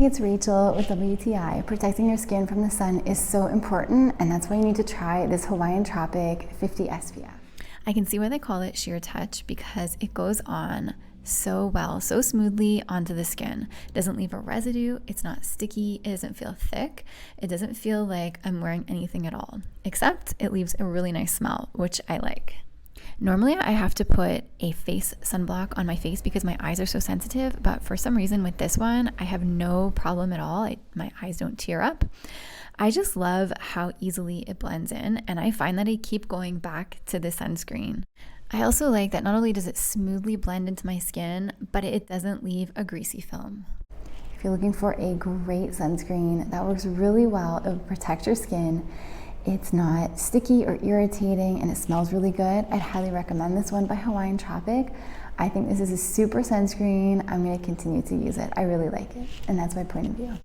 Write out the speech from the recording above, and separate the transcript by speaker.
Speaker 1: it's Rachel with WTI. Protecting your skin from the sun is so important, and that's why you need to try this Hawaiian Tropic 50 SPF.
Speaker 2: I can see why they call it sheer touch because it goes on so well, so smoothly onto the skin. It doesn't leave a residue, it's not sticky, it doesn't feel thick, it doesn't feel like I'm wearing anything at all, except it leaves a really nice smell, which I like. Normally I have to put a face sunblock on my face because my eyes are so sensitive, but for some reason with this one, I have no problem at all. My eyes don't tear up. I just love how easily it blends in, and I find that I keep going back to the sunscreen. I also like that not only does it smoothly blend into my skin, but it doesn't leave a greasy film.
Speaker 1: If you're looking for a great sunscreen that works really well, it will protect your skin, it's not sticky or irritating, and it smells really good, I'd highly recommend this one by Hawaiian Tropic. I think this is a super sunscreen. I'm going to continue to use it. I really like it, and that's my point of view.